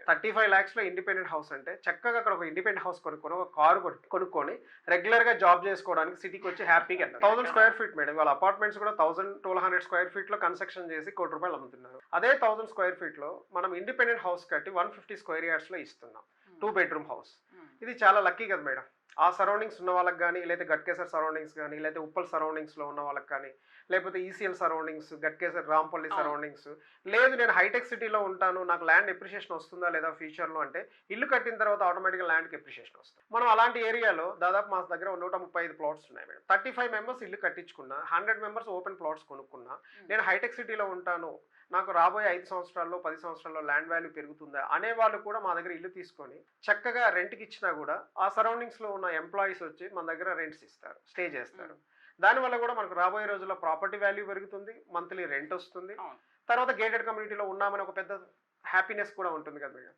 35 lakhs independent house అంటే చక్కగా అక్కడ ఒక ఇండిపెండెంట్ హౌస్ కొనుక్కొని ఒక కారు కొనుక్కొని రెగ్యులర్గా జాబ్ చేసుకోవడానికి సిటీకి వచ్చి హ్యాపీగా 1000 స్క్వేర్ ఫీట్ మేడం. వాళ్ళ అపార్ట్మెంట్స్ కూడా 1200 స్క్వేర్ ఫీట్లో కన్స్ట్రక్షన్ చేసి ₹1,00,00,000 అమ్ముతున్నారు. అదే 1000 స్క్వేర్ ఫీట్లో మనం ఇండిపెండెంట్ హౌస్ కట్టి 150 స్క్వేర్ యార్డ్స్లో ఇస్తున్నాం. 2 బెడ్రూమ్ హౌస్. ఇది చాలా లక్కీ కదా మేడం. ఆ సరౌండింగ్స్ ఉన్న వాళ్ళకి కానీ, లేకపోతే గట్కేసర్ సరౌండింగ్స్ కానీ, లేకపోతే ఉప్పల్ సరౌండింగ్స్లో ఉన్న వాళ్ళకి కానీ, లేకపోతే ECL surroundings, Ghatkesar Rampalli surroundings, లేదు నేను హైటెక్ సిటీలో ఉంటాను, నాకు ల్యాండ్ ఎప్రిషియేషన్ వస్తుందా లేదా ఫ్యూచర్లో అంటే, ఇల్లు కట్టిన తర్వాత ఆటోమేటిక్గా ల్యాండ్కి ఎప్రిషియేషన్ వస్తుంది. మనం అలాంటి ఏరియాలో దాదాపు మా దగ్గర 135 ప్లాట్స్ ఉన్నాయి మేడం. 35 మెంబర్స్ ఇల్లు కట్టించుకున్నా, 100 మెంబర్స్ ఓపెన్ ప్లాట్స్ కొనుక్కున్నా, నేను హైటెక్ సిటీలో ఉంటాను, నాకు రాబోయే 5 సంవత్సరాల్లో 10 సంవత్సరాల్లో ల్యాండ్ వాల్యూ పెరుగుతుందా అనే వాళ్ళు కూడా మా దగ్గర ఇల్లు తీసుకొని చక్కగా రెంట్కి ఇచ్చినా కూడా ఆ సరౌండింగ్స్లో ఉన్న ఎంప్లాయీస్ వచ్చి మన దగ్గర రెంట్స్ ఇస్తారు, స్టే చేస్తారు. దానివల్ల కూడా మనకు రాబోయే రోజుల్లో ప్రాపర్టీ వాల్యూ పెరుగుతుంది, మంత్లీ రెంట్ వస్తుంది. తర్వాత గేటెడ్ కమ్యూనిటీలో ఉన్నామని ఒక పెద్ద హ్యాపీనెస్ కూడా ఉంటుంది కదా మేడం.